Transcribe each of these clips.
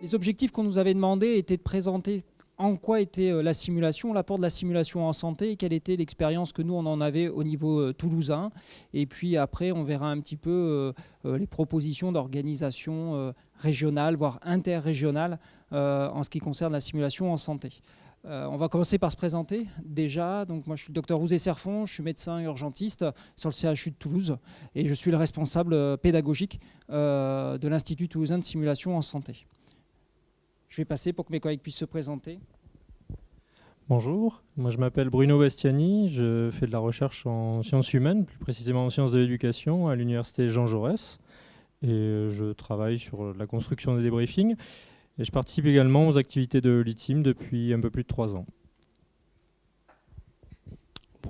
Les objectifs qu'on nous avait demandés étaient de présenter en quoi était la simulation, l'apport de la simulation en santé et quelle était l'expérience que nous on en avait au niveau toulousain. Et puis après on verra un petit peu les propositions d'organisation régionale, voire interrégionale en ce qui concerne la simulation en santé. On va commencer par se présenter déjà. Donc moi je suis le docteur Rouzé-Serfon, je suis médecin urgentiste sur le CHU de Toulouse et je suis le responsable pédagogique de l'Institut toulousain de simulation en santé. Je vais passer pour que mes collègues puissent se présenter. Bonjour, moi je m'appelle Bruno Bastiani, je fais de la recherche en sciences humaines, plus précisément en sciences de l'éducation à l'université Jean Jaurès et je travaille sur la construction des débriefings et je participe également aux activités de l'ITSIM depuis un peu plus de 3 ans.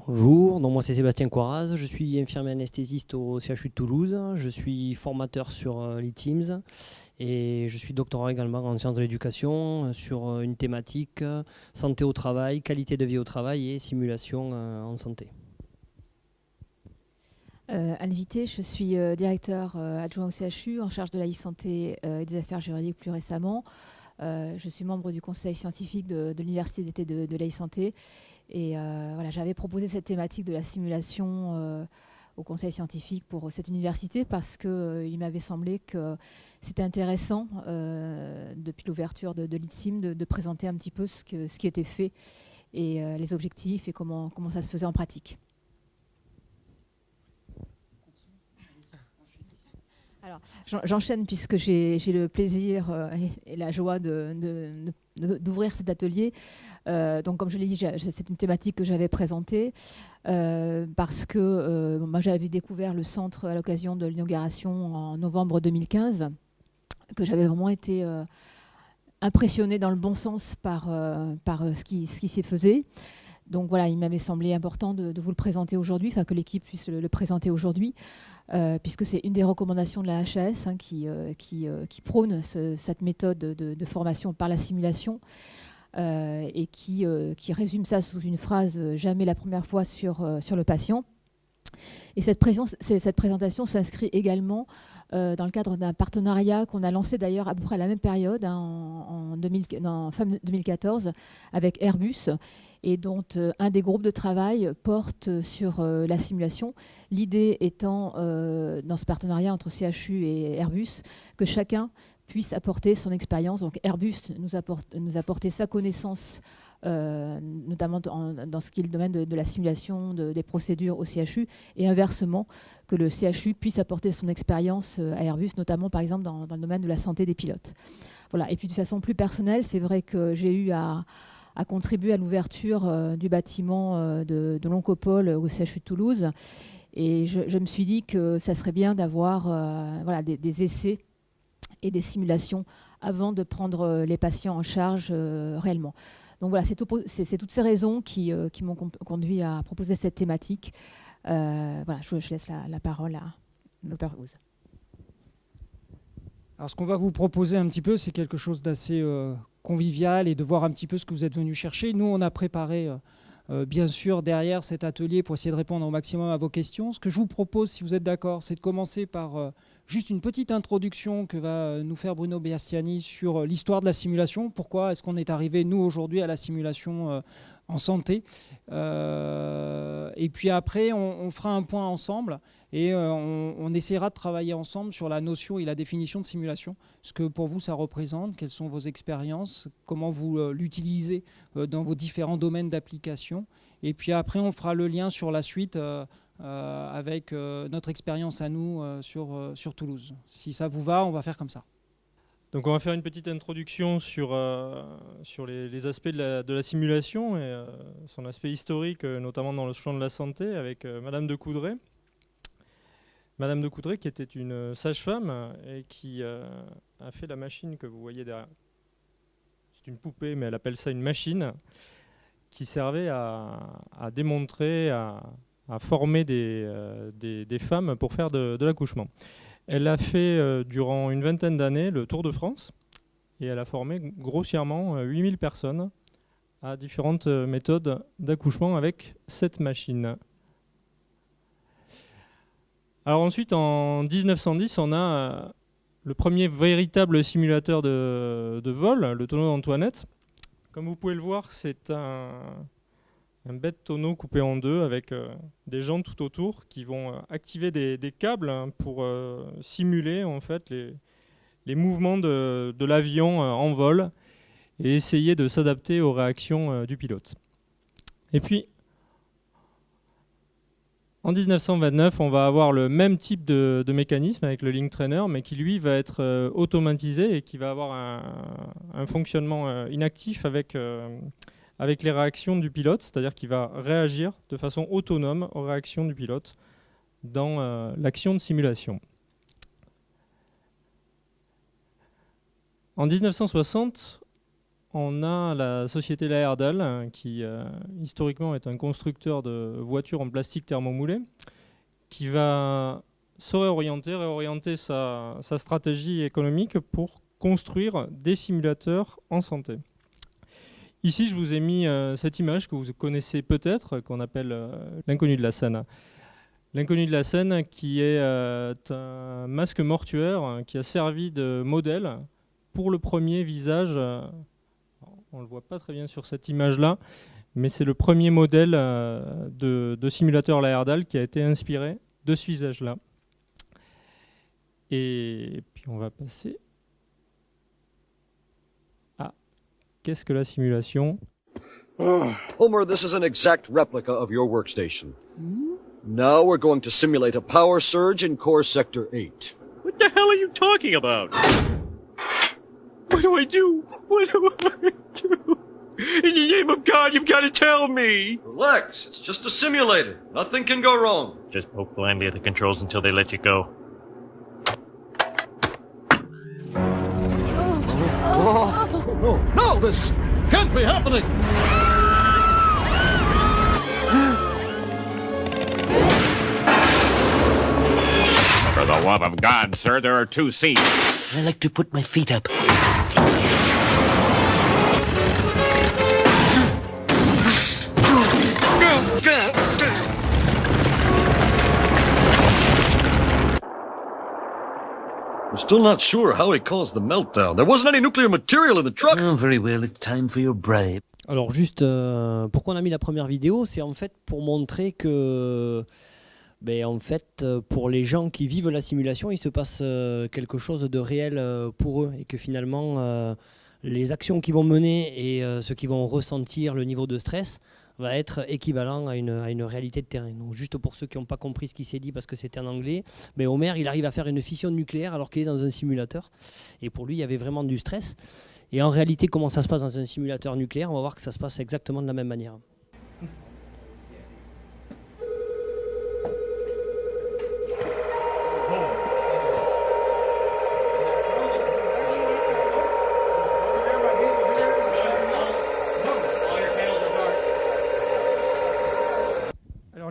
Bonjour, donc moi c'est Sébastien Coiraz, je suis infirmier anesthésiste au CHU de Toulouse, je suis formateur sur l'ITIMS et je suis doctorant également en sciences de l'éducation sur une thématique santé au travail, qualité de vie au travail et simulation en santé. Anne Vité, je suis directeur adjoint au CHU en charge de la e-santé et des affaires juridiques plus récemment. Je suis membre du conseil scientifique de l'université d'été de la e-santé et voilà, j'avais proposé cette thématique de la simulation au conseil scientifique pour cette université parce qu'il m'avait semblé que c'était intéressant depuis l'ouverture de l'ITSIM de présenter un petit peu ce qui était fait et les objectifs et comment ça se faisait en pratique. Alors, j'enchaîne puisque j'ai le plaisir et la joie d'ouvrir cet atelier. Donc, comme je l'ai dit, c'est une thématique que j'avais présentée parce que moi, j'avais découvert le centre à l'occasion de l'inauguration en novembre 2015, que j'avais vraiment été impressionnée dans le bon sens par ce qui s'y faisait. Donc voilà, il m'avait semblé important de vous le présenter aujourd'hui, enfin que l'équipe puisse le présenter aujourd'hui, puisque c'est une des recommandations de la HAS qui prône cette méthode de formation par la simulation et qui résume ça sous une phrase « jamais la première fois sur le patient ». Et cette présentation s'inscrit également dans le cadre d'un partenariat qu'on a lancé d'ailleurs à peu près à la même période, en fin 2014, avec Airbus, et dont un des groupes de travail porte sur la simulation. L'idée étant, dans ce partenariat entre CHU et Airbus, que chacun puisse apporter son expérience. Donc Airbus nous apporter sa connaissance, notamment dans ce qui est le domaine de la simulation des procédures au CHU, et inversement, que le CHU puisse apporter son expérience à Airbus, notamment par exemple dans le domaine de la santé des pilotes. Voilà. Et puis de façon plus personnelle, c'est vrai que j'ai eu à contribuer à l'ouverture du bâtiment de l'Oncopole au CHU de Toulouse. Et je me suis dit que ça serait bien d'avoir des essais et des simulations avant de prendre les patients en charge réellement. Donc voilà, c'est toutes ces raisons qui m'ont conduit à proposer cette thématique. Voilà, je laisse la parole à Dr Houz. Alors ce qu'on va vous proposer un petit peu, c'est quelque chose d'assez convivial et de voir un petit peu ce que vous êtes venu chercher. Nous, on a préparé bien sûr derrière cet atelier pour essayer de répondre au maximum à vos questions. Ce que je vous propose, si vous êtes d'accord, c'est de commencer par juste une petite introduction que va nous faire Bruno Bastiani sur l'histoire de la simulation. Pourquoi est-ce qu'on est arrivé, nous, aujourd'hui, à la simulation en santé. Et puis après, on fera un point ensemble et on essaiera de travailler ensemble sur la notion et la définition de simulation. Ce que pour vous, ça représente, quelles sont vos expériences, comment vous l'utilisez dans vos différents domaines d'application. Et puis après, on fera le lien sur la suite avec notre expérience à nous sur Toulouse. Si ça vous va, on va faire comme ça. Donc on va faire une petite introduction sur les aspects de la simulation et son aspect historique, notamment dans le champ de la santé, avec Madame de Coudray. Madame de Coudray qui était une sage-femme et qui a fait la machine que vous voyez derrière. C'est une poupée, mais elle appelle ça une machine, qui servait à démontrer, à former des femmes pour faire de l'accouchement. Elle a fait durant une vingtaine d'années le Tour de France et elle a formé grossièrement 8000 personnes à différentes méthodes d'accouchement avec cette machine. Alors ensuite, en 1910, on a le premier véritable simulateur de vol, le tonneau d'Antoinette. Comme vous pouvez le voir, c'est un bête tonneau coupé en deux avec des jantes tout autour qui vont activer des câbles pour simuler en fait les mouvements de l'avion en vol et essayer de s'adapter aux réactions du pilote. Et puis, en 1929, on va avoir le même type de mécanisme avec le Link Trainer, mais qui lui va être automatisé et qui va avoir un fonctionnement inactif avec les réactions du pilote, c'est-à-dire qu'il va réagir de façon autonome aux réactions du pilote dans l'action de simulation. En 1960, on a la société Laerdal, qui historiquement est un constructeur de voitures en plastique thermomoulé, qui va se réorienter sa stratégie économique pour construire des simulateurs en santé. Ici, je vous ai mis cette image que vous connaissez peut-être, qu'on appelle l'inconnu de la Seine. L'inconnu de la Seine, qui est un masque mortuaire qui a servi de modèle pour le premier visage. On ne le voit pas très bien sur cette image-là, mais c'est le premier modèle de simulateur Laerdal qui a été inspiré de ce visage-là. Et puis on va passer à qu'est-ce que la simulation? Homer, this is an exact replica of your workstation. Now we're going to simulate a power surge in core sector 8. What the hell are you talking about? What do I do? What do I do? In the name of God, you've got to tell me! Relax, it's just a simulator. Nothing can go wrong. Just poke blindly at the controls until they let you go. No, this can't be happening! For the love of God, sir, there are 2 seats. I like to put my feet up. We're still not sure how he caused the meltdown. There wasn't any nuclear material in the truck. Oh, very well, it's time for your bribe. Alors juste, pourquoi on a mis la première vidéo? C'est en fait pour montrer que, en fait, pour les gens qui vivent la simulation, il se passe quelque chose de réel pour eux et que finalement, les actions qu'ils vont mener et ce qu'ils vont ressentir, le niveau de stress, va être équivalent à une réalité de terrain. Donc juste pour ceux qui n'ont pas compris ce qui s'est dit parce que c'était en anglais, Homer il arrive à faire une fission nucléaire alors qu'il est dans un simulateur et pour lui il y avait vraiment du stress et en réalité comment ça se passe dans un simulateur nucléaire, on va voir que ça se passe exactement de la même manière.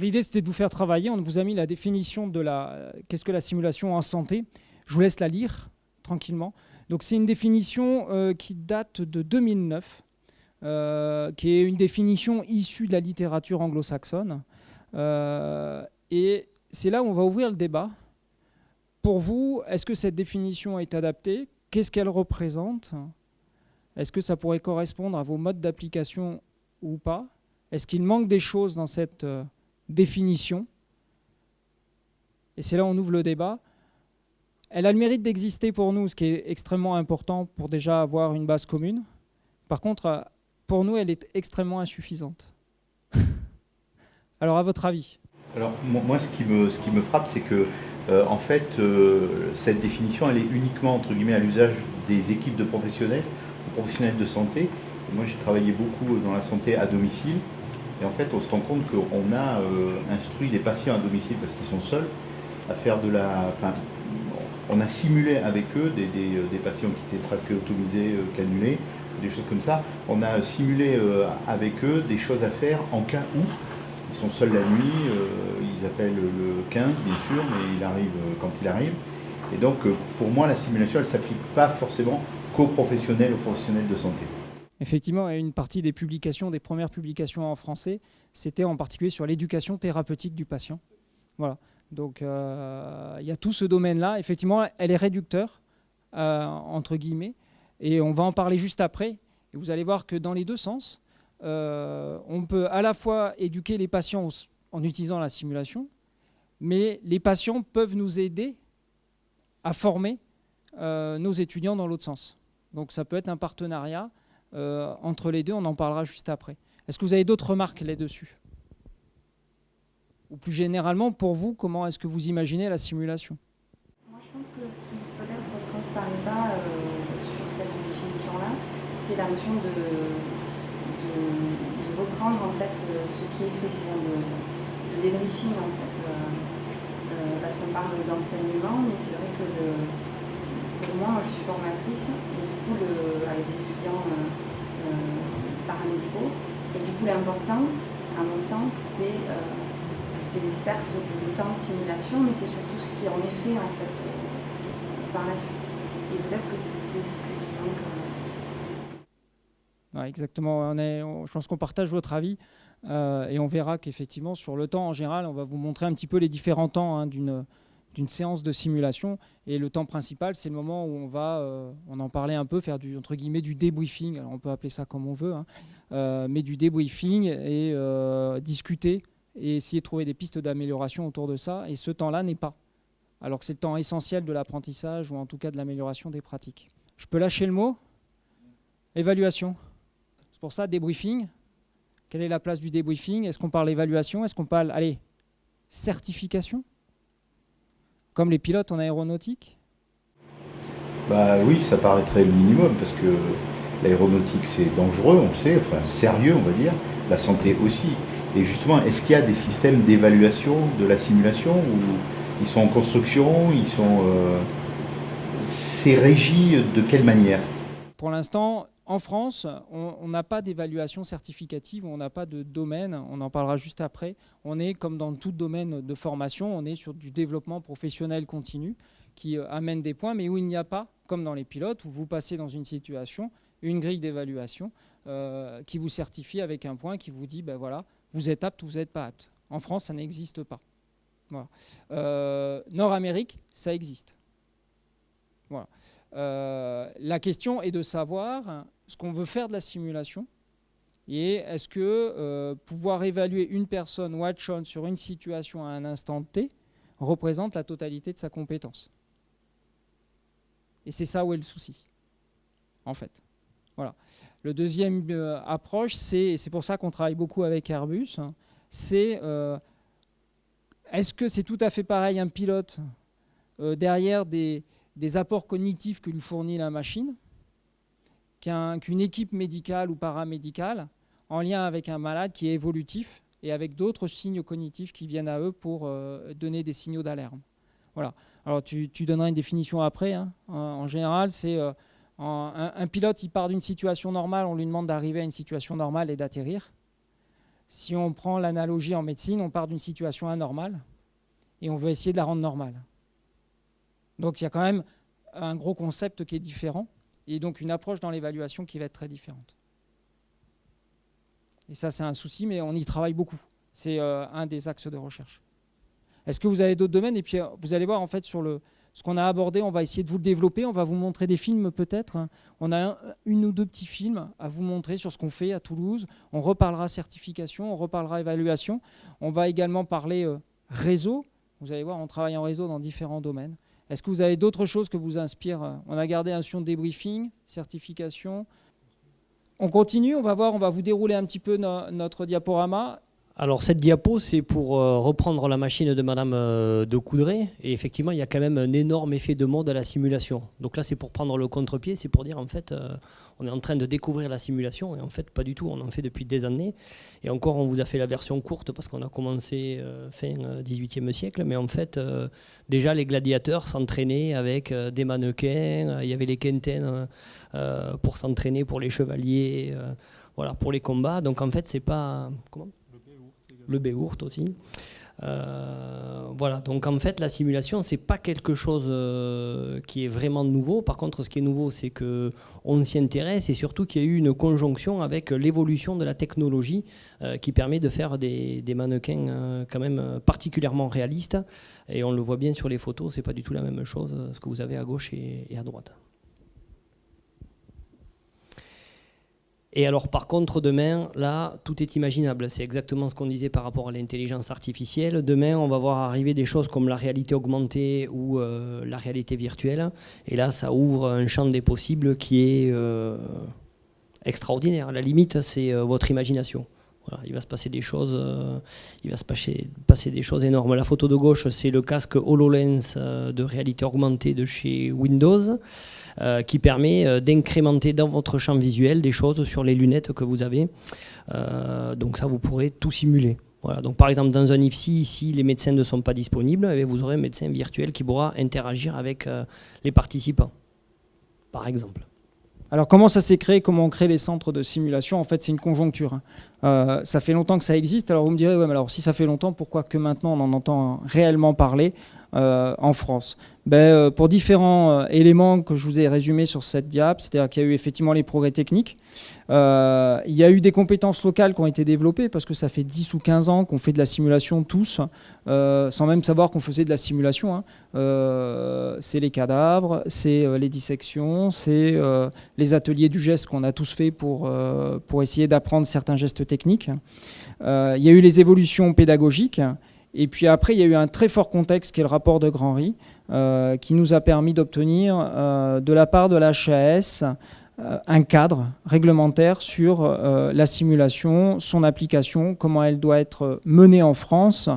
L'idée, c'était de vous faire travailler. On vous a mis la définition de qu'est-ce que la simulation en santé. Je vous laisse la lire tranquillement. Donc, c'est une définition qui date de 2009, qui est une définition issue de la littérature anglo-saxonne. Et c'est là où on va ouvrir le débat. Pour vous, est-ce que cette définition est adaptée? Qu'est-ce qu'elle représente? Est-ce que ça pourrait correspondre à vos modes d'application ou pas? Est-ce qu'il manque des choses dans cette définition? Et c'est là où on ouvre le débat. Elle a le mérite d'exister pour nous, ce qui est extrêmement important pour déjà avoir une base commune. Par contre, pour nous, elle est extrêmement insuffisante. Alors, à votre avis? Alors, moi, ce qui me frappe, c'est que, en fait, cette définition, elle est uniquement, entre guillemets, à l'usage des équipes de professionnels de santé. Et moi, j'ai travaillé beaucoup dans la santé à domicile. Et en fait, on se rend compte qu'on a instruit les patients à domicile parce qu'ils sont seuls à faire on a simulé avec eux des patients qui étaient trachéotomisés, cannulés, des choses comme ça. On a simulé avec eux des choses à faire en cas où ils sont seuls la nuit, ils appellent le 15 bien sûr, mais il arrive quand il arrive. Et donc pour moi la simulation elle ne s'applique pas forcément qu'aux professionnels de santé. Effectivement, une partie des publications, des premières publications en français, c'était en particulier sur l'éducation thérapeutique du patient. Voilà. Donc il y a tout ce domaine-là. Effectivement, elle est réducteur entre guillemets. Et on va en parler juste après. Et vous allez voir que dans les deux sens, on peut à la fois éduquer les patients en utilisant la simulation, mais les patients peuvent nous aider à former nos étudiants dans l'autre sens. Donc ça peut être un partenariat entre les deux, on en parlera juste après. Est-ce que vous avez d'autres remarques là-dessus? Ou plus généralement, pour vous, comment est-ce que vous imaginez la simulation? Moi, je pense que ce qui peut-être ne transparaît pas sur cette définition-là, c'est la notion de reprendre en fait ce qui est fait, de débriefing en fait, parce qu'on parle d'enseignement, mais c'est vrai que pour moi, je suis formatrice, et du coup, avec des étudiants paramédicaux, et du coup, l'important, à mon sens, c'est certes le temps de simulation, mais c'est surtout ce qui en est fait en fait par la suite. Et peut-être que c'est ce qui manque. Ouais, exactement. Je pense qu'on partage votre avis et on verra qu'effectivement sur le temps en général, on va vous montrer un petit peu les différents temps d'une séance de simulation. Et le temps principal, c'est le moment où on va, on en parlait un peu, faire entre guillemets du débriefing. Alors on peut appeler ça comme on veut, mais du débriefing et discuter et essayer de trouver des pistes d'amélioration autour de ça. Et ce temps-là n'est pas. Alors que c'est le temps essentiel de l'apprentissage ou en tout cas de l'amélioration des pratiques. Je peux lâcher le mot? Évaluation. C'est pour ça, débriefing. Quelle est la place du débriefing? Est-ce qu'on parle évaluation? Est-ce qu'on parle, certification? Comme les pilotes en aéronautique? Bah oui, ça paraîtrait le minimum, parce que l'aéronautique c'est dangereux, on le sait, enfin sérieux on va dire, la santé aussi. Et justement, est-ce qu'il y a des systèmes d'évaluation de la simulation où ils sont en construction, c'est régi de quelle manière? Pour l'instant, en France, on n'a pas d'évaluation certificative, on n'a pas de domaine, on en parlera juste après. On est, comme dans tout domaine de formation, on est sur du développement professionnel continu qui amène des points, mais où il n'y a pas, comme dans les pilotes, où vous passez dans une situation, une grille d'évaluation qui vous certifie avec un point qui vous dit, ben voilà, vous êtes apte ou vous n'êtes pas apte. En France, ça n'existe pas. Voilà. Nord-Amérique, ça existe. Voilà. La question est de savoir ce qu'on veut faire de la simulation et est-ce que pouvoir évaluer une personne watch-on sur une situation à un instant T représente la totalité de sa compétence. Et c'est ça où est le souci, en fait. Voilà. Le deuxième approche, c'est pour ça qu'on travaille beaucoup avec Airbus, c'est est-ce que c'est tout à fait pareil un pilote derrière des apports cognitifs que lui fournit la machine qu'une équipe médicale ou paramédicale en lien avec un malade qui est évolutif et avec d'autres signes cognitifs qui viennent à eux pour donner des signaux d'alarme. Voilà. Alors tu donneras une définition après. En général, c'est un pilote, il part d'une situation normale, on lui demande d'arriver à une situation normale et d'atterrir. Si on prend l'analogie en médecine, on part d'une situation anormale et on veut essayer de la rendre normale. Donc il y a quand même un gros concept qui est différent et donc une approche dans l'évaluation qui va être très différente. Et ça, c'est un souci, mais on y travaille beaucoup. C'est un des axes de recherche. Est-ce que vous avez d'autres domaines? Et puis vous allez voir, en fait, sur ce qu'on a abordé, on va essayer de vous le développer. On va vous montrer des films peut-être. On a une ou deux petits films à vous montrer sur ce qu'on fait à Toulouse. On reparlera certification, on reparlera évaluation. On va également parler réseau. Vous allez voir, on travaille en réseau dans différents domaines. Est-ce que vous avez d'autres choses que vous inspirent? On a gardé un notion de débriefing, certification. On continue, on va voir, on va vous dérouler un petit peu notre diaporama. Alors cette diapo, c'est pour reprendre la machine de Madame de Coudray. Et effectivement, il y a quand même un énorme effet de mode à la simulation. Donc là, c'est pour prendre le contre-pied, c'est pour dire en fait, on est en train de découvrir la simulation. Et en fait, pas du tout, on en fait depuis des années. Et encore, on vous a fait la version courte parce qu'on a commencé fin 18e siècle. Mais en fait, déjà, les gladiateurs s'entraînaient avec des mannequins. Il y avait les quintaines pour s'entraîner pour les chevaliers, voilà, pour les combats. Donc en fait, c'est pas... Comment ? Le Béourt aussi. Voilà, donc en fait la simulation c'est pas quelque chose qui est vraiment nouveau. Par contre ce qui est nouveau c'est qu'on s'y intéresse et surtout qu'il y a eu une conjonction avec l'évolution de la technologie qui permet de faire des mannequins quand même particulièrement réalistes, et on le voit bien sur les photos, c'est pas du tout la même chose ce que vous avez à gauche et à droite. Et alors par contre demain, là, tout est imaginable. C'est exactement ce qu'on disait par rapport à l'intelligence artificielle. Demain, on va voir arriver des choses comme la réalité augmentée ou la réalité virtuelle. Et là, ça ouvre un champ des possibles qui est extraordinaire. La limite, c'est votre imagination. Voilà, il va se passer des choses, passer des choses énormes. La photo de gauche, c'est le casque HoloLens de réalité augmentée de chez Windows, qui permet d'incrémenter dans votre champ visuel des choses sur les lunettes que vous avez. Donc ça, vous pourrez tout simuler. Voilà. Donc par exemple, dans un IFSI, si les médecins ne sont pas disponibles, eh bien, vous aurez un médecin virtuel qui pourra interagir avec les participants, par exemple. Alors comment ça s'est créé, comment on crée les centres de simulation? En fait, c'est une conjoncture. Ça fait longtemps que ça existe. Alors vous me direz, ouais, mais alors si ça fait longtemps, pourquoi que maintenant on en entend réellement parler en France? Pour différents éléments que je vous ai résumés sur cette diap, c'est-à-dire qu'il y a eu effectivement les progrès techniques. Il y a eu des compétences locales qui ont été développées parce que ça fait 10 ou 15 ans qu'on fait de la simulation tous, sans même savoir qu'on faisait de la simulation. C'est les cadavres, c'est les dissections, c'est les ateliers du geste qu'on a tous fait pour essayer d'apprendre certains gestes techniques. Il y a eu les évolutions pédagogiques. Et puis après, il y a eu un très fort contexte qui est le rapport de Grand-Ry, qui nous a permis d'obtenir de la part de l'HAS un cadre réglementaire sur la simulation, son application, comment elle doit être menée en France.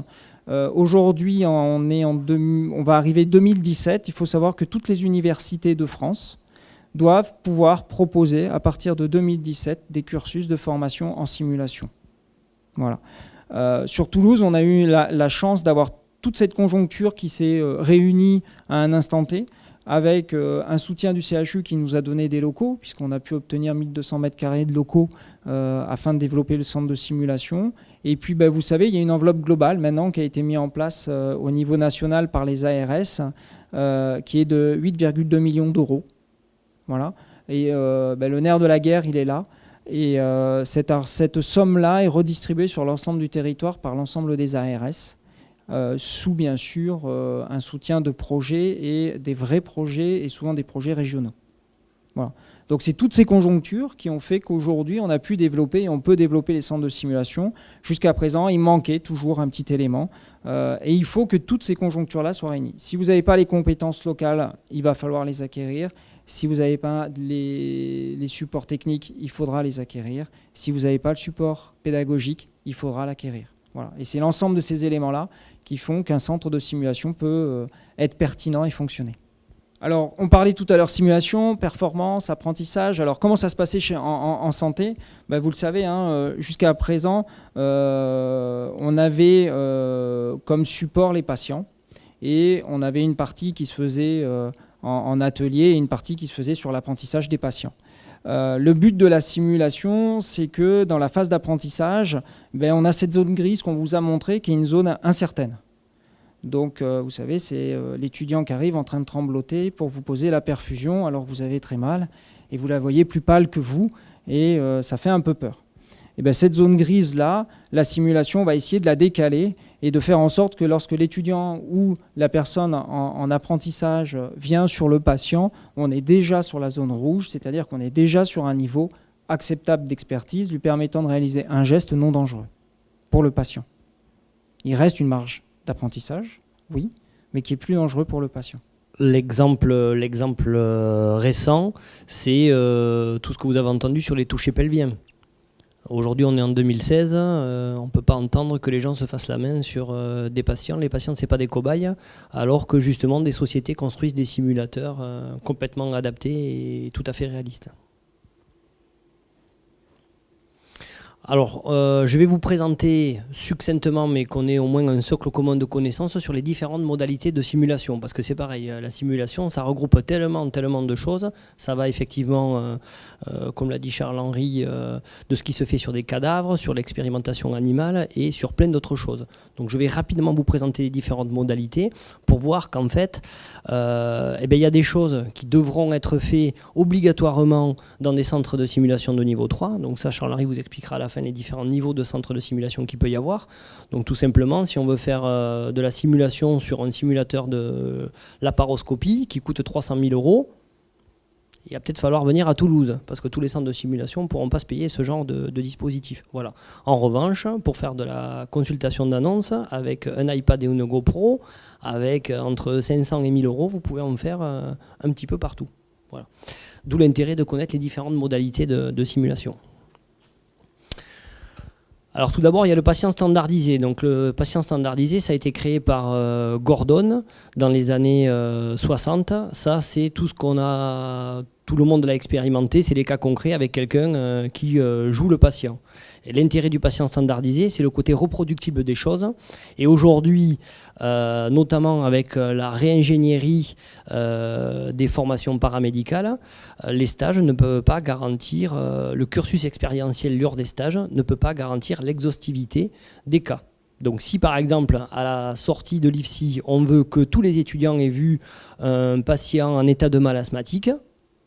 Aujourd'hui, on va arriver 2017. Il faut savoir que toutes les universités de France doivent pouvoir proposer, à partir de 2017, des cursus de formation en simulation. Voilà. Sur Toulouse, on a eu la chance d'avoir toute cette conjoncture qui s'est réunie à un instant T, avec un soutien du CHU qui nous a donné des locaux, puisqu'on a pu obtenir 1200 mètres carrés de locaux afin de développer le centre de simulation. Et puis, vous savez, il y a une enveloppe globale maintenant qui a été mise en place au niveau national par les ARS, qui est de 8,2 millions d'euros. Voilà. Et le nerf de la guerre, il est là. Et cette somme-là est redistribuée sur l'ensemble du territoire par l'ensemble des ARS, sous bien sûr un soutien de projets et des vrais projets et souvent des projets régionaux. Voilà. Donc c'est toutes ces conjonctures qui ont fait qu'aujourd'hui on a pu développer et on peut développer les centres de simulation. Jusqu'à présent, il manquait toujours un petit élément et il faut que toutes ces conjonctures-là soient réunies. Si vous n'avez pas les compétences locales, il va falloir les acquérir. Si vous n'avez pas les supports techniques, il faudra les acquérir. Si vous n'avez pas le support pédagogique, il faudra l'acquérir. Voilà. Et c'est l'ensemble de ces éléments-là qui font qu'un centre de simulation peut être pertinent et fonctionner. Alors, on parlait tout à l'heure simulation, performance, apprentissage. Alors, comment ça se passait en santé? Vous le savez, jusqu'à présent, on avait comme support les patients et on avait une partie qui se faisait en atelier et une partie qui se faisait sur l'apprentissage des patients. Le but de la simulation, c'est que dans la phase d'apprentissage, on a cette zone grise qu'on vous a montrée qui est une zone incertaine. Donc, vous savez, c'est l'étudiant qui arrive en train de trembloter pour vous poser la perfusion, alors vous avez très mal, et vous la voyez plus pâle que vous, et ça fait un peu peur. Et cette zone grise-là, la simulation va essayer de la décaler et de faire en sorte que lorsque l'étudiant ou la personne en apprentissage vient sur le patient, on est déjà sur la zone rouge, c'est-à-dire qu'on est déjà sur un niveau acceptable d'expertise lui permettant de réaliser un geste non dangereux pour le patient. Il reste une marge d'apprentissage, oui, mais qui est plus dangereux pour le patient. L'exemple récent, c'est tout ce que vous avez entendu sur les touchés pelviens. Aujourd'hui, on est en 2016, on ne peut pas entendre que les gens se fassent la main sur des patients. Les patients, ce n'est pas des cobayes, alors que justement, des sociétés construisent des simulateurs complètement adaptés et tout à fait réalistes. Alors, je vais vous présenter succinctement, mais qu'on ait au moins un socle commun de connaissances sur les différentes modalités de simulation. Parce que c'est pareil, la simulation, ça regroupe tellement de choses. Ça va effectivement, comme l'a dit Charles-Henri, de ce qui se fait sur des cadavres, sur l'expérimentation animale et sur plein d'autres choses. Donc, je vais rapidement vous présenter les différentes modalités pour voir qu'en fait, il y a des choses qui devront être faites obligatoirement dans des centres de simulation de niveau 3. Donc ça, Charles-Henri vous expliquera à la fin les différents niveaux de centres de simulation qu'il peut y avoir. Donc tout simplement, si on veut faire de la simulation sur un simulateur de laparoscopie qui coûte 300 000 €, il va peut-être falloir venir à Toulouse, parce que tous les centres de simulation ne pourront pas se payer ce genre de dispositif. Voilà. En revanche, pour faire de la consultation d'annonce, avec un iPad et une GoPro, avec entre 500 et 1000 €, vous pouvez en faire un petit peu partout. Voilà. D'où l'intérêt de connaître les différentes modalités de simulation. Alors tout d'abord, il y a le patient standardisé. Donc le patient standardisé, ça a été créé par Gordon dans les années 60. Ça, c'est tout ce qu'on a, tout le monde l'a expérimenté, c'est les cas concrets avec quelqu'un qui joue le patient. Et l'intérêt du patient standardisé, c'est le côté reproductible des choses. Et aujourd'hui, notamment avec la réingénierie des formations paramédicales, les stages ne peuvent pas garantir, le cursus expérientiel lors des stages ne peut pas garantir l'exhaustivité des cas. Donc si par exemple à la sortie de l'IFSI, on veut que tous les étudiants aient vu un patient en état de mal asthmatique,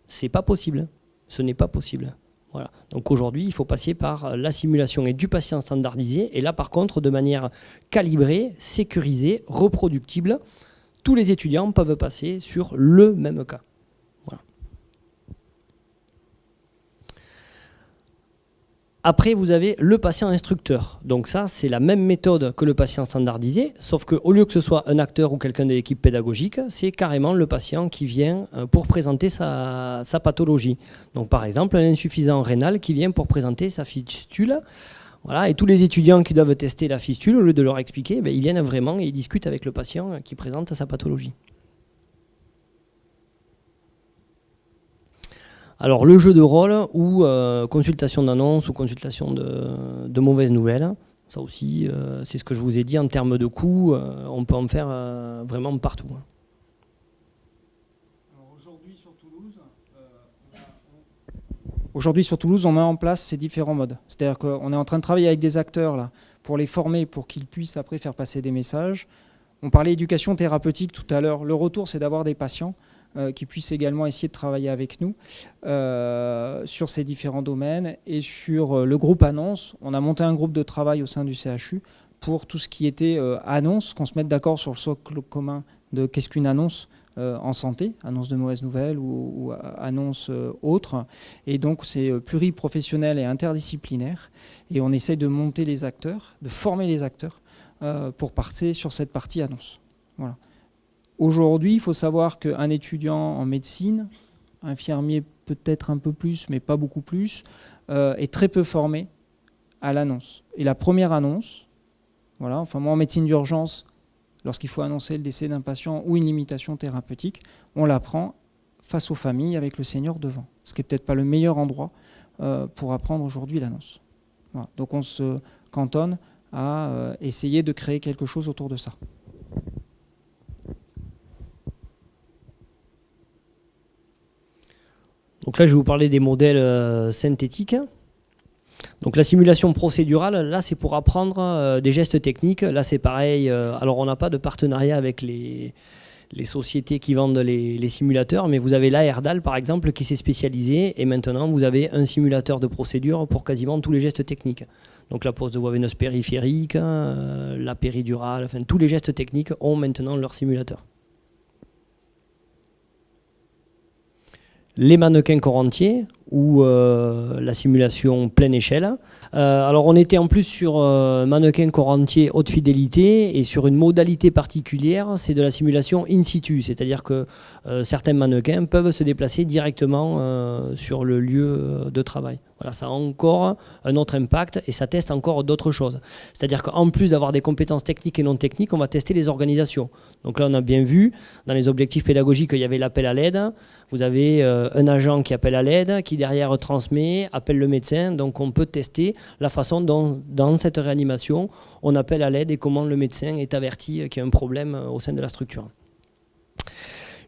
c'est pas possible. Ce n'est pas possible. Voilà. Donc aujourd'hui, il faut passer par la simulation et du patient standardisé. Et là, par contre, de manière calibrée, sécurisée, reproductible, tous les étudiants peuvent passer sur le même cas. Voilà. Après, vous avez le patient instructeur. Donc ça, c'est la même méthode que le patient standardisé, sauf qu'au lieu que ce soit un acteur ou quelqu'un de l'équipe pédagogique, c'est carrément le patient qui vient pour présenter sa pathologie. Donc par exemple, un insuffisant rénal qui vient pour présenter sa fistule. Voilà, et tous les étudiants qui doivent tester la fistule, au lieu de leur expliquer, ils viennent vraiment et ils discutent avec le patient qui présente sa pathologie. Alors le jeu de rôle ou consultation d'annonce ou consultation de mauvaises nouvelles, ça aussi c'est ce que je vous ai dit en termes de coûts, on peut en faire vraiment partout. Aujourd'hui sur Toulouse, on met en place ces différents modes. C'est-à-dire qu'on est en train de travailler avec des acteurs là, pour les former, pour qu'ils puissent après faire passer des messages. On parlait d'éducation thérapeutique tout à l'heure. Le retour, c'est d'avoir des patients qui puissent également essayer de travailler avec nous sur ces différents domaines. Et sur le groupe annonce, on a monté un groupe de travail au sein du CHU pour tout ce qui était annonce, qu'on se mette d'accord sur le socle commun de qu'est-ce qu'une annonce en santé, annonce de mauvaises nouvelles ou annonce autre. Et donc c'est pluriprofessionnel et interdisciplinaire. Et on essaye de monter les acteurs, de former les acteurs pour partir sur cette partie annonce. Voilà. Aujourd'hui, il faut savoir qu'un étudiant en médecine, infirmier peut-être un peu plus, mais pas beaucoup plus, est très peu formé à l'annonce. Et la première annonce, voilà, enfin moi en médecine d'urgence, lorsqu'il faut annoncer le décès d'un patient ou une limitation thérapeutique, on l'apprend face aux familles avec le senior devant. Ce qui n'est peut-être pas le meilleur endroit pour apprendre aujourd'hui l'annonce. Voilà. Donc on se cantonne à essayer de créer quelque chose autour de ça. Donc là, je vais vous parler des modèles synthétiques. Donc la simulation procédurale, là, c'est pour apprendre des gestes techniques. Là, c'est pareil. Alors, on n'a pas de partenariat avec les sociétés qui vendent les simulateurs, mais vous avez l'ARDAL, par exemple, qui s'est spécialisé. Et maintenant, vous avez un simulateur de procédure pour quasiment tous les gestes techniques. Donc la pose de voie veineuse périphérique, la péridurale, enfin, tous les gestes techniques ont maintenant leur simulateur. Les mannequins corps entiers ou la simulation pleine échelle. Alors on était en plus sur mannequin corps entier haute fidélité et sur une modalité particulière, c'est de la simulation in situ, c'est-à-dire que certains mannequins peuvent se déplacer directement sur le lieu de travail. Voilà, ça a encore un autre impact et ça teste encore d'autres choses. C'est-à-dire qu'en plus d'avoir des compétences techniques et non techniques, on va tester les organisations. Donc là, on a bien vu, dans les objectifs pédagogiques, il y avait l'appel à l'aide. Vous avez un agent qui appelle à l'aide, qui derrière transmet, appelle le médecin. Donc on peut tester la façon dont, dans cette réanimation, on appelle à l'aide et comment le médecin est averti qu'il y a un problème au sein de la structure.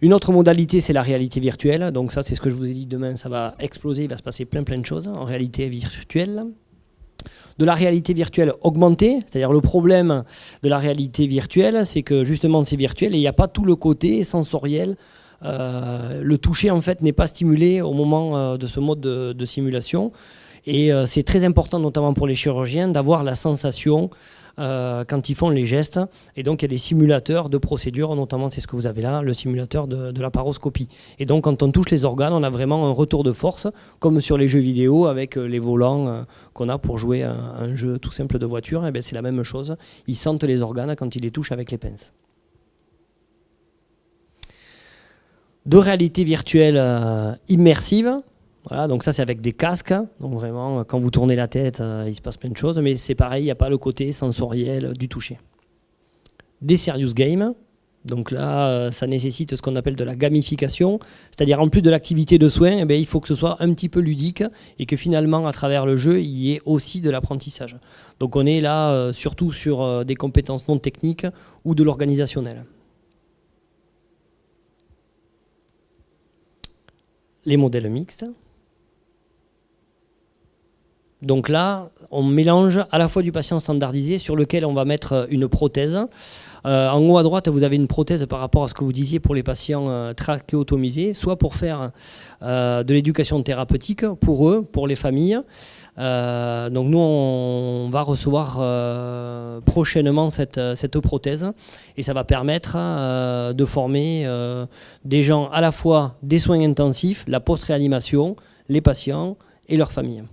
Une autre modalité, c'est la réalité virtuelle. Donc ça, c'est ce que je vous ai dit, demain, ça va exploser, il va se passer plein de choses en réalité virtuelle. De la réalité virtuelle augmentée, c'est-à-dire le problème de la réalité virtuelle, c'est que justement c'est virtuel et il n'y a pas tout le côté sensoriel. Le toucher, en fait, n'est pas stimulé au moment de ce mode de simulation. Et c'est très important, notamment pour les chirurgiens, d'avoir la sensation quand ils font les gestes. Et donc il y a des simulateurs de procédures, notamment c'est ce que vous avez là, le simulateur de la paroscopie. Et donc quand on touche les organes, on a vraiment un retour de force, comme sur les jeux vidéo avec les volants qu'on a pour jouer un jeu tout simple de voiture. Et bien c'est la même chose, ils sentent les organes quand ils les touchent avec les pinces. De réalité virtuelle immersive. Voilà, donc ça c'est avec des casques, donc vraiment quand vous tournez la tête il se passe plein de choses, mais c'est pareil, il n'y a pas le côté sensoriel du toucher. Des serious games, donc là ça nécessite ce qu'on appelle de la gamification, c'est-à-dire en plus de l'activité de soins, eh bien, il faut que ce soit un petit peu ludique et que finalement à travers le jeu il y ait aussi de l'apprentissage. Donc on est là surtout sur des compétences non techniques ou de l'organisationnel. Les modèles mixtes. Donc là, on mélange à la fois du patient standardisé sur lequel on va mettre une prothèse. En haut à droite, vous avez une prothèse par rapport à ce que vous disiez pour les patients trachéotomisés, soit pour faire de l'éducation thérapeutique pour eux, pour les familles. Donc nous, on va recevoir prochainement cette prothèse et ça va permettre de former des gens à la fois des soins intensifs, la post-réanimation, les patients et leurs familles.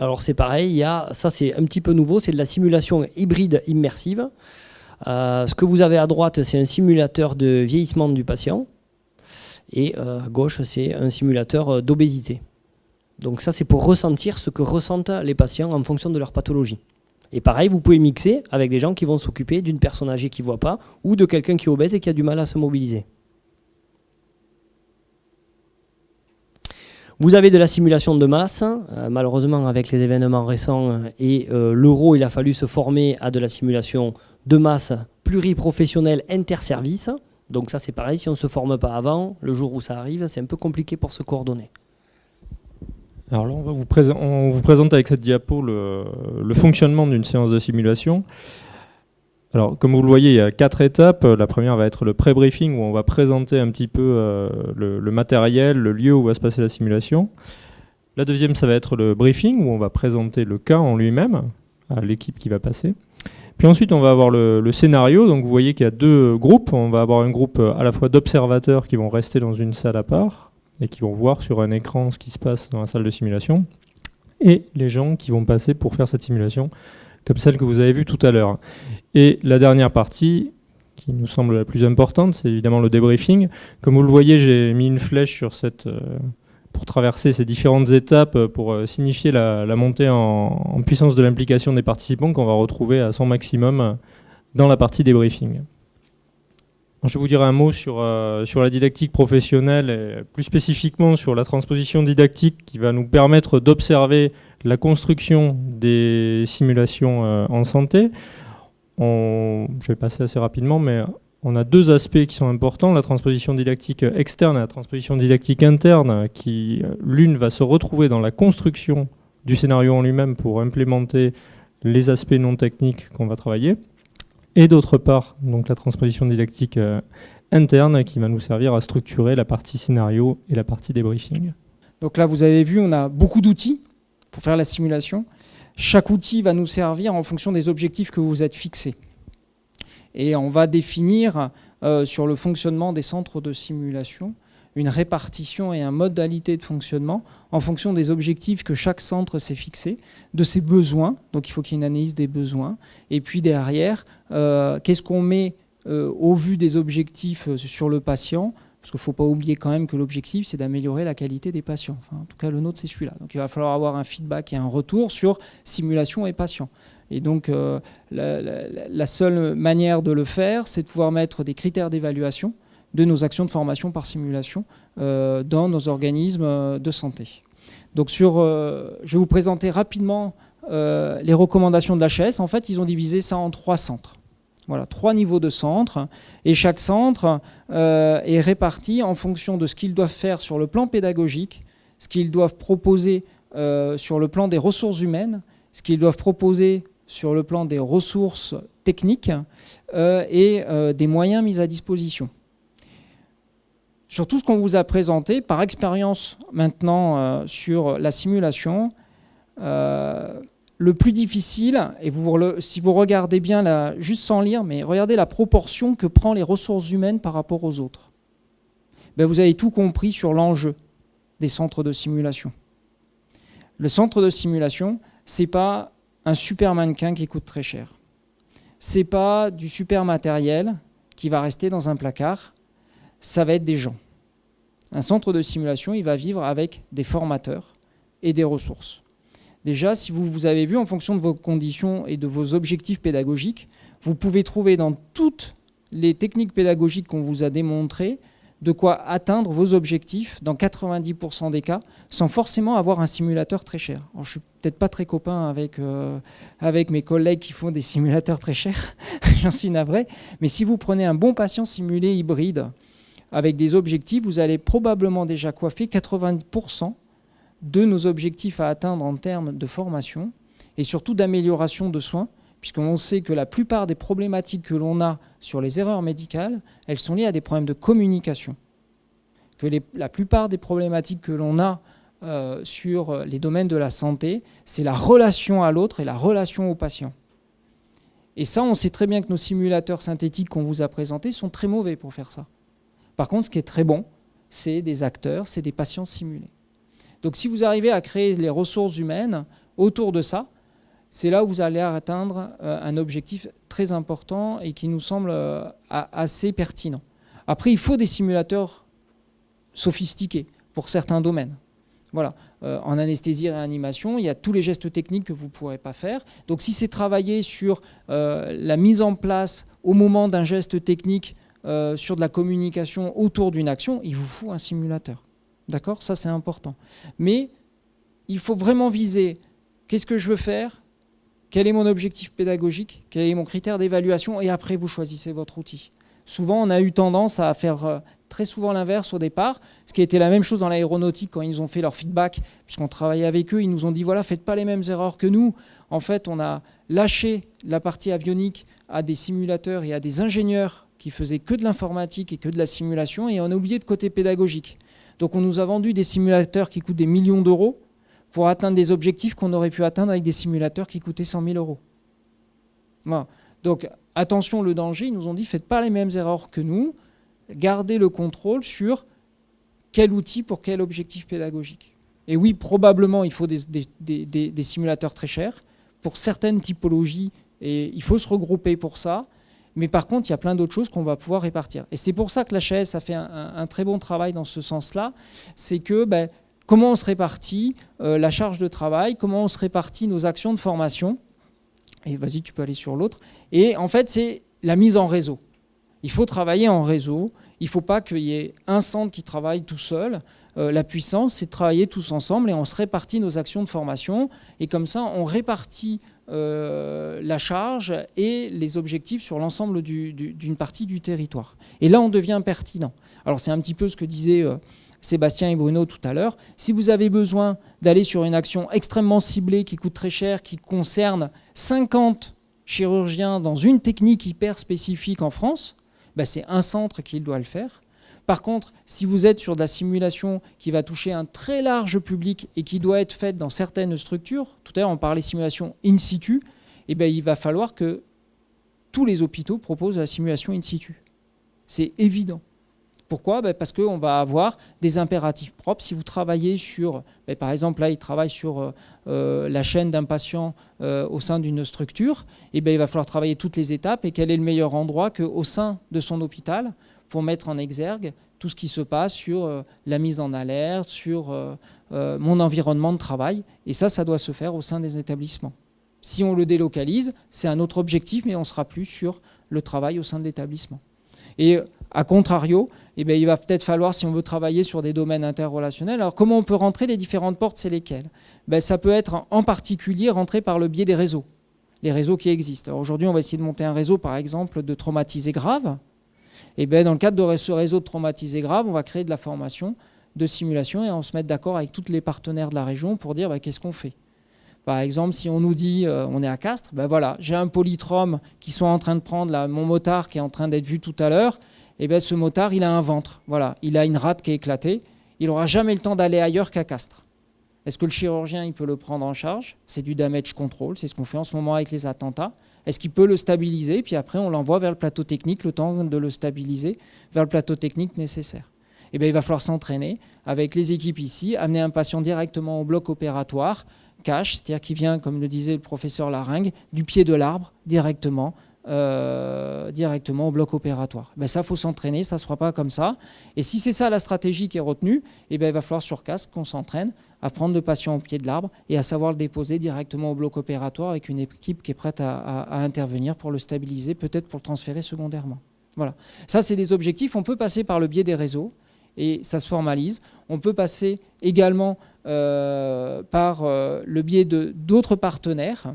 Alors c'est pareil, ça c'est un petit peu nouveau, c'est de la simulation hybride immersive. Ce que vous avez à droite, c'est un simulateur de vieillissement du patient et à gauche, c'est un simulateur d'obésité. Donc ça, c'est pour ressentir ce que ressentent les patients en fonction de leur pathologie. Et pareil, vous pouvez mixer avec des gens qui vont s'occuper d'une personne âgée qui ne voit pas ou de quelqu'un qui est obèse et qui a du mal à se mobiliser. Vous avez de la simulation de masse. Malheureusement, avec les événements récents et l'euro, il a fallu se former à de la simulation de masse pluriprofessionnelle interservice. Donc ça, c'est pareil, si on ne se forme pas avant, le jour où ça arrive, c'est un peu compliqué pour se coordonner. Alors là, on vous présente avec cette diapo le fonctionnement d'une séance de simulation. Alors, comme vous le voyez, il y a 4 étapes. La première va être le pré-briefing, où on va présenter un petit peu le matériel, le lieu où va se passer la simulation. La deuxième, ça va être le briefing, où on va présenter le cas en lui-même à l'équipe qui va passer. Puis ensuite, on va avoir le scénario. Donc, vous voyez qu'il y a 2 groupes. On va avoir un groupe à la fois d'observateurs qui vont rester dans une salle à part et qui vont voir sur un écran ce qui se passe dans la salle de simulation, et les gens qui vont passer pour faire cette simulation, comme celle que vous avez vue tout à l'heure. Et la dernière partie, qui nous semble la plus importante, c'est évidemment le débriefing. Comme vous le voyez, j'ai mis une flèche sur pour traverser ces différentes étapes, pour signifier la montée en puissance de l'implication des participants qu'on va retrouver à son maximum dans la partie débriefing. Je vous dirai un mot sur la didactique professionnelle et plus spécifiquement sur la transposition didactique qui va nous permettre d'observer la construction des simulations en santé. Je vais passer assez rapidement, mais on a 2 aspects qui sont importants, la transposition didactique externe et la transposition didactique interne, qui l'une va se retrouver dans la construction du scénario en lui-même pour implémenter les aspects non techniques qu'on va travailler. Et d'autre part, donc la transposition didactique interne qui va nous servir à structurer la partie scénario et la partie débriefing. Donc là, vous avez vu, on a beaucoup d'outils pour faire la simulation. Chaque outil va nous servir en fonction des objectifs que vous vous êtes fixés. Et on va définir sur le fonctionnement des centres de simulation une répartition et une modalité de fonctionnement en fonction des objectifs que chaque centre s'est fixé, de ses besoins. Donc il faut qu'il y ait une analyse des besoins. Et puis derrière, qu'est-ce qu'on met au vu des objectifs sur le patient Parce qu'il ne faut pas oublier quand même que l'objectif, c'est d'améliorer la qualité des patients. Enfin, en tout cas, le nôtre, c'est celui-là. Donc il va falloir avoir un feedback et un retour sur simulation et patient. Et donc la seule manière de le faire, c'est de pouvoir mettre des critères d'évaluation de nos actions de formation par simulation dans nos organismes de santé. Donc je vais vous présenter rapidement les recommandations de l'HAS. En fait, ils ont divisé ça en 3 centres. Voilà, 3 niveaux de centres, et chaque centre est réparti en fonction de ce qu'ils doivent faire sur le plan pédagogique, ce qu'ils doivent proposer sur le plan des ressources humaines, ce qu'ils doivent proposer sur le plan des ressources techniques et des moyens mis à disposition. Sur tout ce qu'on vous a présenté, par expérience maintenant sur la simulation, le plus difficile, et si vous regardez bien, là, juste sans lire, mais regardez la proportion que prend les ressources humaines par rapport aux autres. Ben, vous avez tout compris sur l'enjeu des centres de simulation. Le centre de simulation, ce n'est pas un super mannequin qui coûte très cher. Ce n'est pas du super matériel qui va rester dans un placard. Ça va être des gens. Un centre de simulation, il va vivre avec des formateurs et des ressources. Déjà, si vous avez vu, en fonction de vos conditions et de vos objectifs pédagogiques, vous pouvez trouver dans toutes les techniques pédagogiques qu'on vous a démontrées de quoi atteindre vos objectifs dans 90% des cas, sans forcément avoir un simulateur très cher. Alors, je ne suis peut-être pas très copain avec mes collègues qui font des simulateurs très chers, j'en suis navré, mais si vous prenez un bon patient simulé hybride avec des objectifs, vous allez probablement déjà coiffer 90% de nos objectifs à atteindre en termes de formation et surtout d'amélioration de soins, puisqu'on sait que la plupart des problématiques que l'on a sur les erreurs médicales, elles sont liées à des problèmes de communication. Que la plupart des problématiques que l'on a sur les domaines de la santé, c'est la relation à l'autre et la relation au patient. Et ça, on sait très bien que nos simulateurs synthétiques qu'on vous a présentés sont très mauvais pour faire ça. Par contre, ce qui est très bon, c'est des acteurs, c'est des patients simulés. Donc si vous arrivez à créer les ressources humaines autour de ça, c'est là où vous allez atteindre un objectif très important et qui nous semble assez pertinent. Après, il faut des simulateurs sophistiqués pour certains domaines. Voilà. En anesthésie et réanimation, il y a tous les gestes techniques que vous ne pourrez pas faire. Donc si c'est travailler sur la mise en place au moment d'un geste technique, sur de la communication autour d'une action, il vous faut un simulateur. D'accord ? Ça, c'est important. Mais il faut vraiment viser qu'est-ce que je veux faire, quel est mon objectif pédagogique, quel est mon critère d'évaluation, et après, vous choisissez votre outil. Souvent, on a eu tendance à faire très souvent l'inverse au départ, ce qui était la même chose dans l'aéronautique quand ils nous ont fait leur feedback, puisqu'on travaillait avec eux, ils nous ont dit, voilà, faites pas les mêmes erreurs que nous. En fait, on a lâché la partie avionique à des simulateurs et à des ingénieurs qui faisaient que de l'informatique et que de la simulation, et on a oublié le côté pédagogique. Donc on nous a vendu des simulateurs qui coûtent des millions d'euros pour atteindre des objectifs qu'on aurait pu atteindre avec des simulateurs qui coûtaient 100 000 euros. Voilà. Donc attention, le danger, ils nous ont dit, faites pas les mêmes erreurs que nous, gardez le contrôle sur quel outil pour quel objectif pédagogique. Et oui, probablement, il faut des simulateurs très chers pour certaines typologies, et il faut se regrouper pour ça. Mais par contre, il y a plein d'autres choses qu'on va pouvoir répartir. Et c'est pour ça que l'HAS a fait un très bon travail dans ce sens-là. C'est que comment on se répartit la charge de travail, comment on se répartit nos actions de formation. Et vas-y, tu peux aller sur l'autre. Et en fait, c'est la mise en réseau. Il faut travailler en réseau. Il ne faut pas qu'il y ait un centre qui travaille tout seul. La puissance, c'est de travailler tous ensemble et on se répartit nos actions de formation. Et comme ça, on répartit la charge et les objectifs sur l'ensemble d'une partie du territoire. Et là, on devient pertinent. Alors, c'est un petit peu ce que disaient Sébastien et Bruno tout à l'heure. Si vous avez besoin d'aller sur une action extrêmement ciblée qui coûte très cher, qui concerne 50 chirurgiens dans une technique hyper spécifique en France, c'est un centre qui doit le faire. Par contre, si vous êtes sur de la simulation qui va toucher un très large public et qui doit être faite dans certaines structures, tout à l'heure on parlait simulation in situ, il va falloir que tous les hôpitaux proposent la simulation in situ. C'est évident. Pourquoi ? Parce qu'on va avoir des impératifs propres. Si vous travaillez sur, par exemple, là, il travaille sur la chaîne d'un patient au sein d'une structure, il va falloir travailler toutes les étapes. Et quel est le meilleur endroit qu'au sein de son hôpital pour mettre en exergue tout ce qui se passe sur la mise en alerte, sur mon environnement de travail. Et ça doit se faire au sein des établissements. Si on le délocalise, c'est un autre objectif, mais on sera plus sur le travail au sein de l'établissement. Et à contrario, eh bien, il va peut-être falloir, si on veut travailler sur des domaines interrelationnels, alors comment on peut rentrer les différentes portes, c'est lesquelles? Ben, ça peut être en particulier rentrer par le biais des réseaux, les réseaux qui existent. Aujourd'hui, on va essayer de monter un réseau, par exemple, de traumatisés graves. Et bien, dans le cadre de ce réseau de traumatisés graves, on va créer de la formation, de simulation, et on se met d'accord avec tous les partenaires de la région pour dire ben, qu'est-ce qu'on fait. Par exemple, si on nous dit, on est à Castres, ben voilà, j'ai un polytrome qui sont en train de prendre, là, mon motard qui est en train d'être vu tout à l'heure, et bien ce motard, il a un ventre, voilà, il a une rate qui est éclatée, il n'aura jamais le temps d'aller ailleurs qu'à Castres. Est-ce que le chirurgien, il peut le prendre en charge? C'est du damage control, c'est ce qu'on fait en ce moment avec les attentats. Est-ce qu'il peut le stabiliser? Puis après, on l'envoie vers le plateau technique, le temps de le stabiliser, vers le plateau technique nécessaire. Et bien, il va falloir s'entraîner avec les équipes ici, amener un patient directement au bloc opératoire, cash, c'est-à-dire qui vient, comme le disait le professeur Laringue, du pied de l'arbre directement au bloc opératoire. Ben ça, il faut s'entraîner, ça ne se fera pas comme ça. Et si c'est ça la stratégie qui est retenue, eh ben, il va falloir sur casque qu'on s'entraîne à prendre le patient au pied de l'arbre et à savoir le déposer directement au bloc opératoire avec une équipe qui est prête à intervenir pour le stabiliser, peut-être pour le transférer secondairement. Voilà. Ça, c'est des objectifs. On peut passer par le biais des réseaux et ça se formalise. On peut passer également par le biais d'autres partenaires.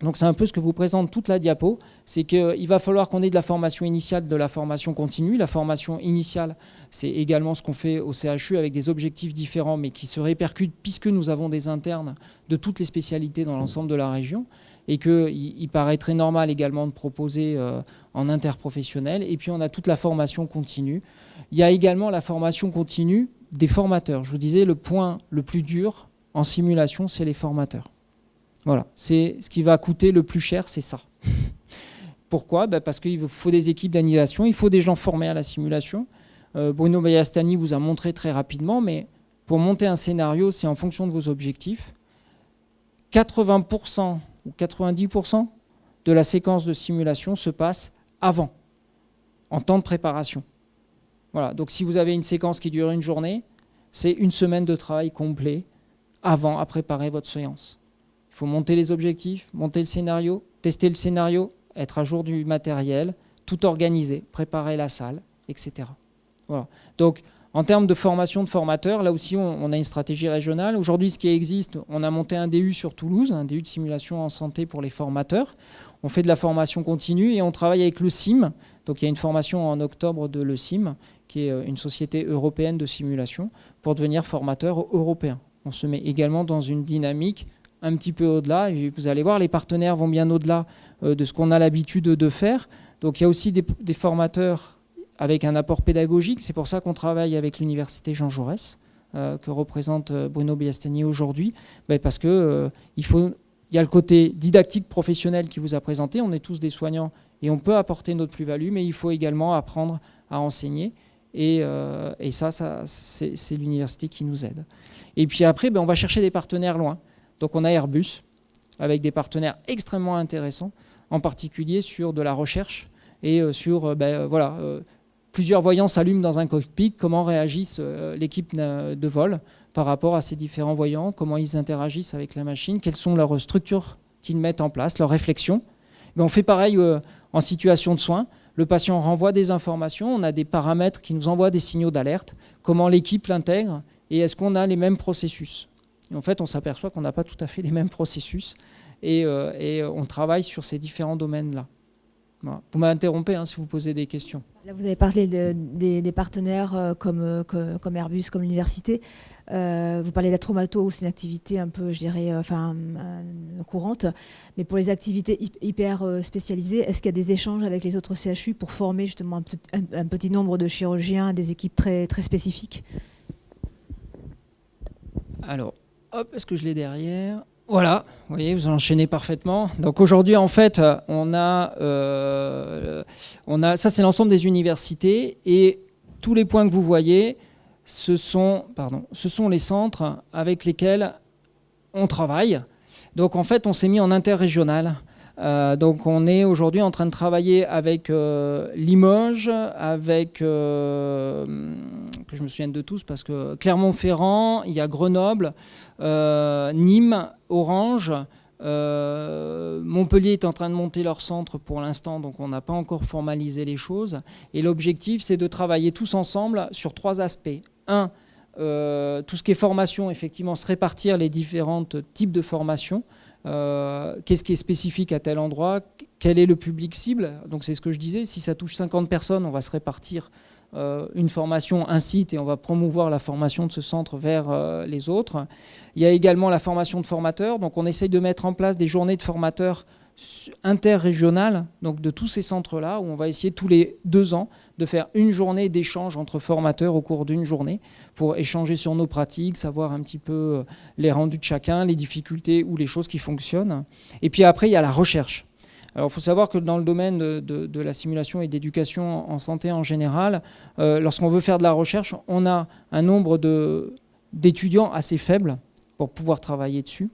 Donc c'est un peu ce que vous présente toute la diapo, c'est qu'il va falloir qu'on ait de la formation initiale, de la formation continue. La formation initiale, c'est également ce qu'on fait au CHU avec des objectifs différents, mais qui se répercutent puisque nous avons des internes de toutes les spécialités dans l'ensemble de la région, et qu'il paraîtrait normal également de proposer en interprofessionnel. Et puis on a toute la formation continue. Il y a également la formation continue des formateurs. Je vous disais, le point le plus dur en simulation, c'est les formateurs. Voilà, c'est ce qui va coûter le plus cher, c'est ça. Pourquoi? Parce qu'il faut des équipes d'animation, il faut des gens formés à la simulation. Bruno Baiastani vous a montré très rapidement, mais pour monter un scénario, c'est en fonction de vos objectifs. 80% ou 90% de la séquence de simulation se passe avant, en temps de préparation. Voilà, donc si vous avez une séquence qui dure une journée, c'est une semaine de travail complet avant à préparer votre séance. Il faut monter les objectifs, monter le scénario, tester le scénario, être à jour du matériel, tout organiser, préparer la salle, etc. Voilà. Donc, en termes de formation de formateurs, là aussi, on a une stratégie régionale. Aujourd'hui, ce qui existe, on a monté un DU sur Toulouse, un DU de simulation en santé pour les formateurs. On fait de la formation continue et on travaille avec le CIM. Donc, il y a une formation en octobre de le CIM, qui est une société européenne de simulation, pour devenir formateur européen. On se met également dans une dynamique un petit peu au-delà. Et vous allez voir, les partenaires vont bien au-delà de ce qu'on a l'habitude de faire. Donc il y a aussi des formateurs avec un apport pédagogique. C'est pour ça qu'on travaille avec l'université Jean Jaurès, que représente Bruno Baiastani aujourd'hui, parce que il y a le côté didactique professionnel qui vous a présenté. On est tous des soignants et on peut apporter notre plus-value, mais il faut également apprendre à enseigner. Et ça c'est l'université qui nous aide. Et puis après, on va chercher des partenaires loin. Donc on a Airbus, avec des partenaires extrêmement intéressants, en particulier sur de la recherche et sur plusieurs voyants s'allument dans un cockpit, comment réagissent l'équipe de vol par rapport à ces différents voyants, comment ils interagissent avec la machine, quelles sont leurs structures qu'ils mettent en place, leurs réflexions. On fait pareil en situation de soins. Le patient renvoie des informations, on a des paramètres qui nous envoient des signaux d'alerte, comment l'équipe l'intègre et est-ce qu'on a les mêmes processus. Et en fait, on s'aperçoit qu'on n'a pas tout à fait les mêmes processus et on travaille sur ces différents domaines-là. Voilà. Vous m'interrompez si vous posez des questions. Là, vous avez parlé des partenaires comme Airbus, comme l'université. Vous parlez de la traumato, c'est une activité un peu, je dirais, courante. Mais pour les activités hyper spécialisées, est-ce qu'il y a des échanges avec les autres CHU pour former justement un petit nombre de chirurgiens, des équipes très, très spécifiques? Alors, hop, est-ce que je l'ai derrière? Voilà, vous voyez, vous enchaînez parfaitement. Donc aujourd'hui, en fait, on a ça c'est l'ensemble des universités et tous les points que vous voyez, ce sont les centres avec lesquels on travaille. Donc en fait, on s'est mis en interrégional Donc on est aujourd'hui en train de travailler avec Limoges, avec, que je me souvienne de tous, parce que Clermont-Ferrand, il y a Grenoble, Nîmes, Orange, Montpellier est en train de monter leur centre pour l'instant, donc on n'a pas encore formalisé les choses. Et l'objectif, c'est de travailler tous ensemble sur 3 aspects. Un, tout ce qui est formation, effectivement, se répartir les différents types de formations. Qu'est-ce qui est spécifique à tel endroit, quel est le public cible. Donc c'est ce que je disais, si ça touche 50 personnes, on va se répartir une formation, un site, et on va promouvoir la formation de ce centre vers les autres. Il y a également la formation de formateurs, donc on essaye de mettre en place des journées de formateurs interrégionales, donc de tous ces centres-là, où on va essayer tous les 2 ans de faire une journée d'échange entre formateurs au cours d'une journée pour échanger sur nos pratiques, savoir un petit peu les rendus de chacun, les difficultés ou les choses qui fonctionnent. Et puis après, il y a la recherche. Alors, il faut savoir que dans le domaine de la simulation et d'éducation en santé en général, lorsqu'on veut faire de la recherche, on a un nombre d'étudiants assez faible pour pouvoir travailler dessus.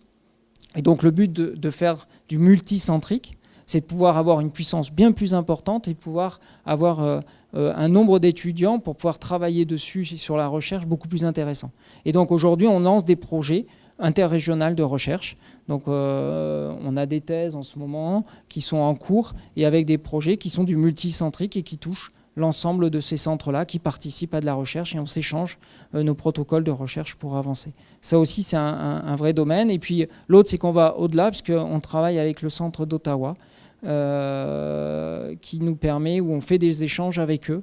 Et donc, le but de faire du multicentrique, c'est de pouvoir avoir une puissance bien plus importante et de pouvoir avoir un nombre d'étudiants pour pouvoir travailler dessus sur la recherche beaucoup plus intéressant. Et donc, aujourd'hui, on lance des projets interrégionales de recherche. Donc on a des thèses en ce moment qui sont en cours et avec des projets qui sont du multicentrique et qui touchent l'ensemble de ces centres-là qui participent à de la recherche, et on s'échange nos protocoles de recherche pour avancer. Ça aussi, c'est un vrai domaine. Et puis l'autre, c'est qu'on va au-delà, puisqu'on travaille avec le centre d'Ottawa qui nous permet, où on fait des échanges avec eux,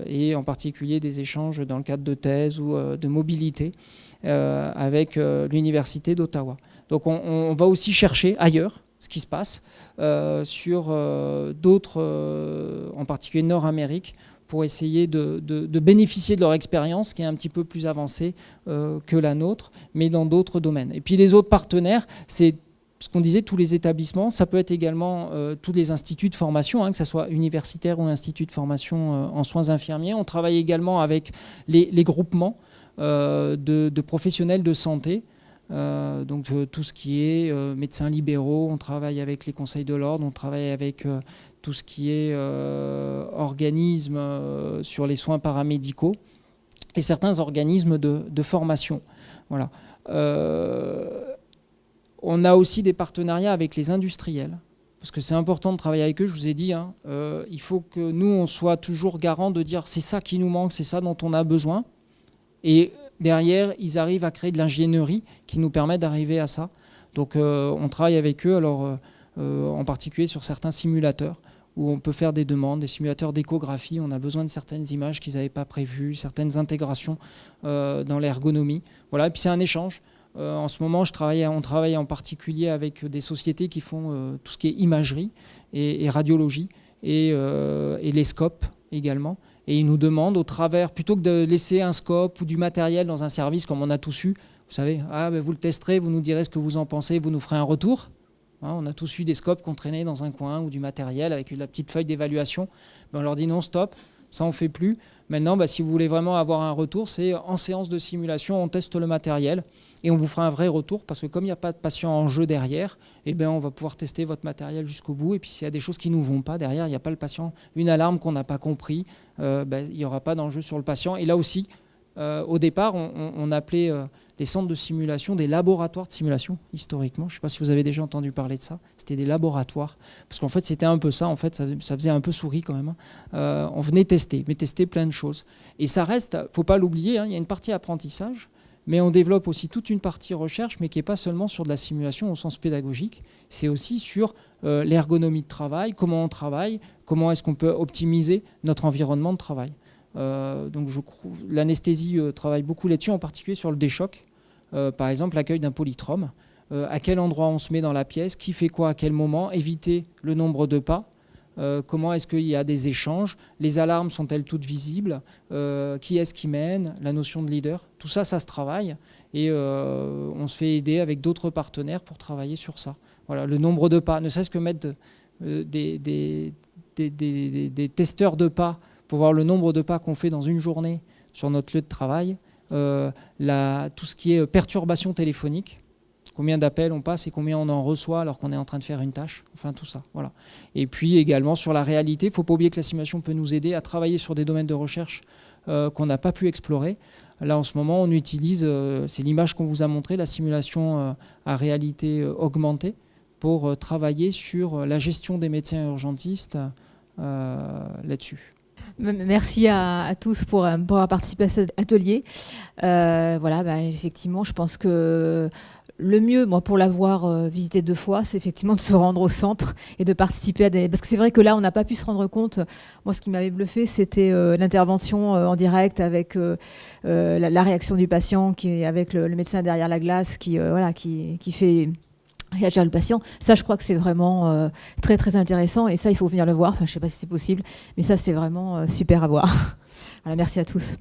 et en particulier des échanges dans le cadre de thèses ou de mobilité avec l'Université d'Ottawa. Donc on va aussi chercher ailleurs ce qui se passe sur d'autres, en particulier Nord-Amérique, pour essayer de bénéficier de leur expérience qui est un petit peu plus avancée que la nôtre, mais dans d'autres domaines. Et puis les autres partenaires, c'est ce qu'on disait, tous les établissements, ça peut être également tous les instituts de formation, que ce soit universitaire ou institut de formation en soins infirmiers. On travaille également avec les groupements de professionnels de santé, donc tout ce qui est médecins libéraux, on travaille avec les conseils de l'ordre, on travaille avec tout ce qui est organismes sur les soins paramédicaux et certains organismes de formation. Voilà. On a aussi des partenariats avec les industriels, parce que c'est important de travailler avec eux. Je vous ai dit, il faut que nous, on soit toujours garant de dire c'est ça qui nous manque, c'est ça dont on a besoin. Et derrière, ils arrivent à créer de l'ingénierie qui nous permet d'arriver à ça. Donc on travaille avec eux, alors, en particulier sur certains simulateurs, où on peut faire des demandes, des simulateurs d'échographie. On a besoin de certaines images qu'ils n'avaient pas prévues, certaines intégrations dans l'ergonomie. Voilà, et puis c'est un échange. En ce moment, on travaille en particulier avec des sociétés qui font tout ce qui est imagerie et radiologie et les scopes également. Et ils nous demandent au travers, plutôt que de laisser un scope ou du matériel dans un service comme on a tous eu, vous savez, vous le testerez, vous nous direz ce que vous en pensez, vous nous ferez un retour. On a tous eu des scopes qu'on traînait dans un coin ou du matériel avec la petite feuille d'évaluation. On leur dit non, stop, ça on ne fait plus. Maintenant, si vous voulez vraiment avoir un retour, c'est en séance de simulation, on teste le matériel et on vous fera un vrai retour, parce que comme il n'y a pas de patient en jeu derrière, on va pouvoir tester votre matériel jusqu'au bout. Et puis s'il y a des choses qui ne nous vont pas derrière, il n'y a pas le patient, une alarme qu'on n'a pas compris, il n'y aura pas d'enjeu sur le patient. Et là aussi, au départ, on appelait les centres de simulation des laboratoires de simulation, historiquement. Je ne sais pas si vous avez déjà entendu parler de ça. C'était des laboratoires. Parce qu'en fait, c'était un peu ça. En fait, ça faisait un peu souris quand même. On venait tester, mais tester plein de choses. Et ça reste, il ne faut pas l'oublier, il y a une partie apprentissage, mais on développe aussi toute une partie recherche, mais qui n'est pas seulement sur de la simulation au sens pédagogique. C'est aussi sur l'ergonomie de travail, comment on travaille, comment est-ce qu'on peut optimiser notre environnement de travail. Donc l'anesthésie travaille beaucoup là-dessus, en particulier sur le déchoc. Par exemple, l'accueil d'un polytrome. À quel endroit on se met dans la pièce, qui fait quoi à quel moment, éviter le nombre de pas, comment est-ce qu'il y a des échanges, les alarmes sont-elles toutes visibles, qui est-ce qui mène, la notion de leader. Tout ça, ça se travaille et on se fait aider avec d'autres partenaires pour travailler sur ça. Voilà, le nombre de pas, ne serait-ce que mettre des testeurs de pas pour voir le nombre de pas qu'on fait dans une journée sur notre lieu de travail, tout ce qui est perturbation téléphonique, combien d'appels on passe et combien on en reçoit alors qu'on est en train de faire une tâche, enfin tout ça, voilà. Et puis également sur la réalité, il ne faut pas oublier que la simulation peut nous aider à travailler sur des domaines de recherche qu'on n'a pas pu explorer. Là en ce moment on utilise, c'est l'image qu'on vous a montrée, la simulation à réalité augmentée pour travailler sur la gestion des médecins urgentistes là-dessus. Merci à tous pour avoir participé à cet atelier. Voilà, effectivement, je pense que le mieux, moi, pour l'avoir visité 2 fois, c'est effectivement de se rendre au centre et de participer à des... Parce que c'est vrai que là, on n'a pas pu se rendre compte. Moi, ce qui m'avait bluffé, c'était l'intervention en direct avec la réaction du patient, avec le médecin derrière la glace qui fait réagir le patient. Ça, je crois que c'est vraiment très, très intéressant. Et ça, il faut venir le voir. Enfin, je ne sais pas si c'est possible, mais ça, c'est vraiment super à voir. Voilà, merci à tous.